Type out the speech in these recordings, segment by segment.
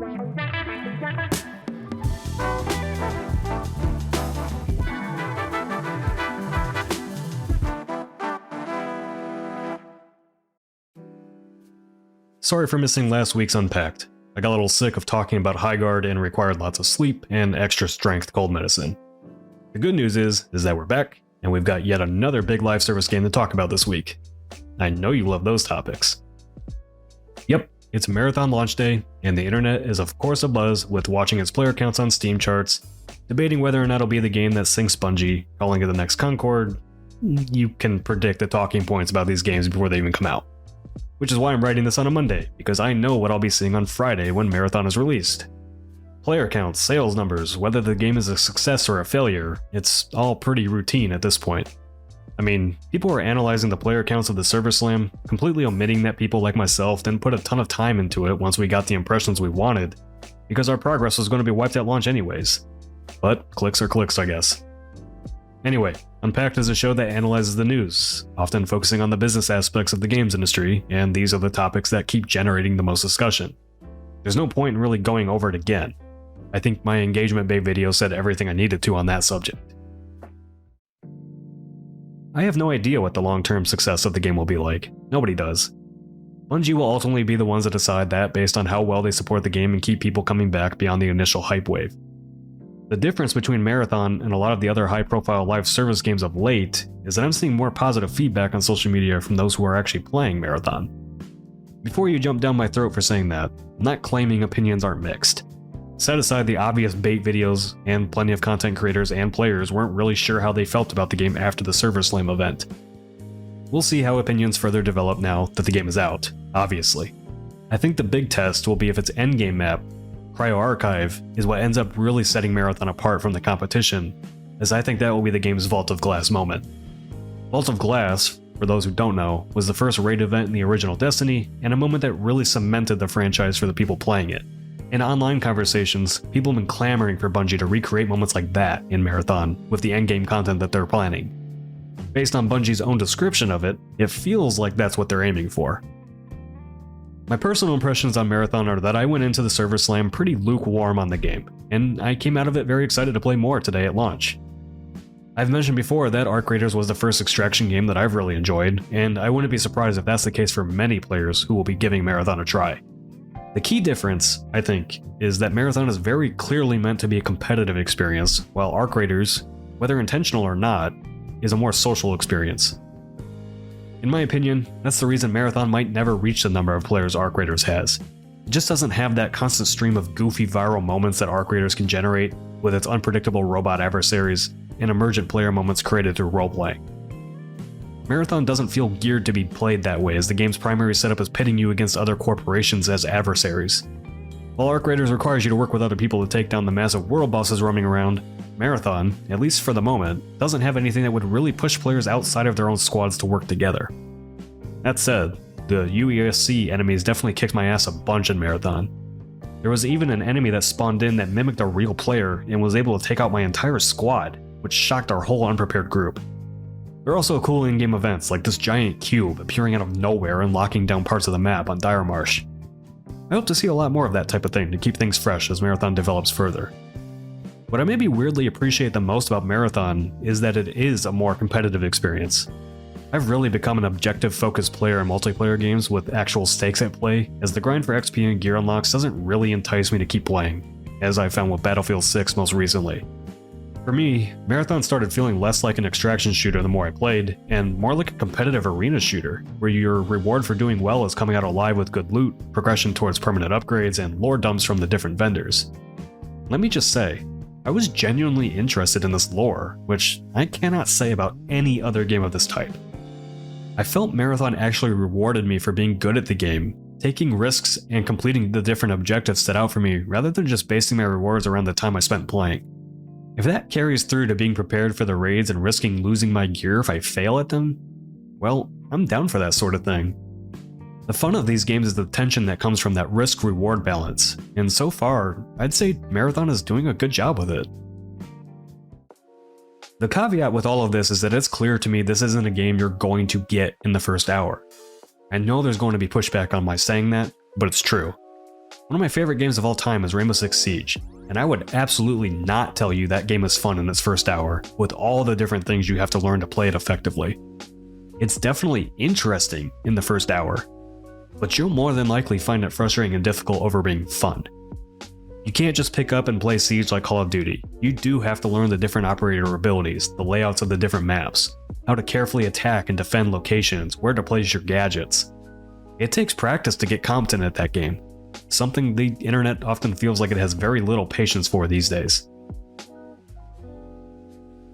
Sorry for missing last week's Unpacked. I got a little sick of talking about high guard and required lots of sleep and extra strength cold medicine. The good news is that we're back, and we've got yet another big live service game to talk about this week. I know you love those topics. Yep, it's Marathon launch day, and the internet is of course abuzz with watching its player counts on Steam charts, debating whether or not it'll be the game that sinks Bungie, calling it the next Concord. You can predict the talking points about these games before they even come out. Which is why I'm writing this on a Monday, because I know what I'll be seeing on Friday when Marathon is released. Player counts, sales numbers, whether the game is a success or a failure, it's all pretty routine at this point. I mean, people are analyzing the player counts of the server slam, completely omitting that people like myself didn't put a ton of time into it once we got the impressions we wanted, because our progress was going to be wiped at launch anyways. But clicks are clicks, I guess. Anyway, Unpacked is a show that analyzes the news, often focusing on the business aspects of the games industry, and these are the topics that keep generating the most discussion. There's no point in really going over it again. I think my engagement bait video said everything I needed to on that subject. I have no idea what the long-term success of the game will be like. Nobody does. Bungie will ultimately be the ones that decide that based on how well they support the game and keep people coming back beyond the initial hype wave. The difference between Marathon and a lot of the other high-profile live service games of late is that I'm seeing more positive feedback on social media from those who are actually playing Marathon. Before you jump down my throat for saying that, I'm not claiming opinions aren't mixed. Set aside the obvious bait videos, and plenty of content creators and players weren't really sure how they felt about the game after the Server Slam event. We'll see how opinions further develop now that the game is out, obviously. I think the big test will be if its endgame map, Cryo Archive, is what ends up really setting Marathon apart from the competition, as I think that will be the game's Vault of Glass moment. Vault of Glass, for those who don't know, was the first raid event in the original Destiny, and a moment that really cemented the franchise for the people playing it. In online conversations, people have been clamoring for Bungie to recreate moments like that in Marathon with the endgame content that they're planning. Based on Bungie's own description of it, it feels like that's what they're aiming for. My personal impressions on Marathon are that I went into the server slam pretty lukewarm on the game, and I came out of it very excited to play more today at launch. I've mentioned before that Arc Raiders was the first extraction game that I've really enjoyed, and I wouldn't be surprised if that's the case for many players who will be giving Marathon a try. The key difference, I think, is that Marathon is very clearly meant to be a competitive experience, while Arc Raiders, whether intentional or not, is a more social experience. In my opinion, that's the reason Marathon might never reach the number of players Arc Raiders has. It just doesn't have that constant stream of goofy viral moments that Arc Raiders can generate with its unpredictable robot adversaries and emergent player moments created through roleplaying. Marathon doesn't feel geared to be played that way, as the game's primary setup is pitting you against other corporations as adversaries. While Arc Raiders requires you to work with other people to take down the massive world bosses roaming around, Marathon, at least for the moment, doesn't have anything that would really push players outside of their own squads to work together. That said, the UESC enemies definitely kicked my ass a bunch in Marathon. There was even an enemy that spawned in that mimicked a real player and was able to take out my entire squad, which shocked our whole unprepared group. There are also cool in-game events like this giant cube appearing out of nowhere and locking down parts of the map on Dire Marsh. I hope to see a lot more of that type of thing to keep things fresh as Marathon develops further. What I maybe weirdly appreciate the most about Marathon is that it is a more competitive experience. I've really become an objective-focused player in multiplayer games with actual stakes at play, as the grind for XP and gear unlocks doesn't really entice me to keep playing, as I found with Battlefield 6 most recently. For me, Marathon started feeling less like an extraction shooter the more I played, and more like a competitive arena shooter, where your reward for doing well is coming out alive with good loot, progression towards permanent upgrades, and lore dumps from the different vendors. Let me just say, I was genuinely interested in this lore, which I cannot say about any other game of this type. I felt Marathon actually rewarded me for being good at the game, taking risks and completing the different objectives set out for me rather than just basing my rewards around the time I spent playing. If that carries through to being prepared for the raids and risking losing my gear if I fail at them, well, I'm down for that sort of thing. The fun of these games is the tension that comes from that risk-reward balance, and so far, I'd say Marathon is doing a good job with it. The caveat with all of this is that it's clear to me this isn't a game you're going to get in the first hour. I know there's going to be pushback on my saying that, but it's true. One of my favorite games of all time is Rainbow Six Siege, and I would absolutely not tell you that game is fun in its first hour, with all the different things you have to learn to play it effectively. It's definitely interesting in the first hour, but you'll more than likely find it frustrating and difficult over being fun. You can't just pick up and play Siege like Call of Duty. You do have to learn the different operator abilities, the layouts of the different maps, how to carefully attack and defend locations, where to place your gadgets. It takes practice to get competent at that game, something the internet often feels like it has very little patience for these days.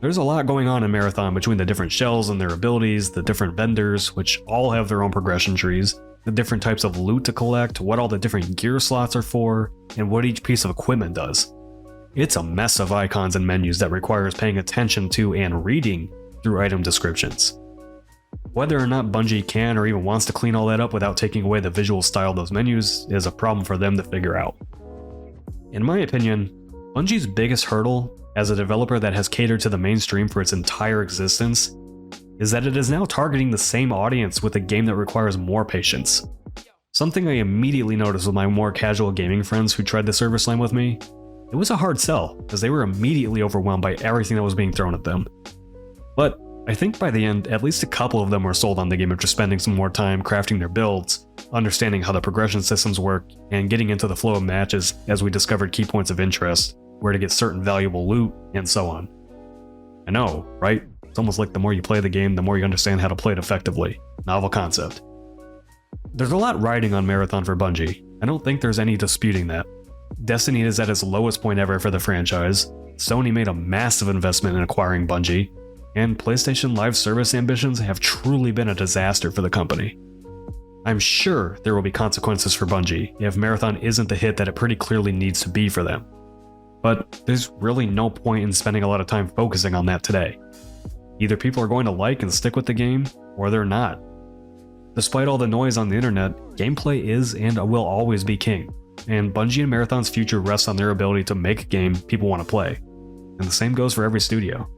There's a lot going on in Marathon between the different shells and their abilities, the different vendors, which all have their own progression trees, the different types of loot to collect, what all the different gear slots are for, and what each piece of equipment does. It's a mess of icons and menus that requires paying attention to and reading through item descriptions. Whether or not Bungie can or even wants to clean all that up without taking away the visual style of those menus is a problem for them to figure out. In my opinion, Bungie's biggest hurdle as a developer that has catered to the mainstream for its entire existence is that it is now targeting the same audience with a game that requires more patience. Something I immediately noticed with my more casual gaming friends who tried to server slam with me, it was a hard sell, as they were immediately overwhelmed by everything that was being thrown at them. But I think by the end, at least a couple of them were sold on the game after spending some more time crafting their builds, understanding how the progression systems work, and getting into the flow of matches as we discovered key points of interest, where to get certain valuable loot, and so on. I know, right? It's almost like the more you play the game, the more you understand how to play it effectively. Novel concept. There's a lot riding on Marathon for Bungie. I don't think there's any disputing that. Destiny is at its lowest point ever for the franchise, Sony made a massive investment in acquiring Bungie, and PlayStation Live service ambitions have truly been a disaster for the company. I'm sure there will be consequences for Bungie if Marathon isn't the hit that it pretty clearly needs to be for them. But there's really no point in spending a lot of time focusing on that today. Either people are going to like and stick with the game, or they're not. Despite all the noise on the internet, gameplay is and will always be king, and Bungie and Marathon's future rests on their ability to make a game people want to play. And the same goes for every studio.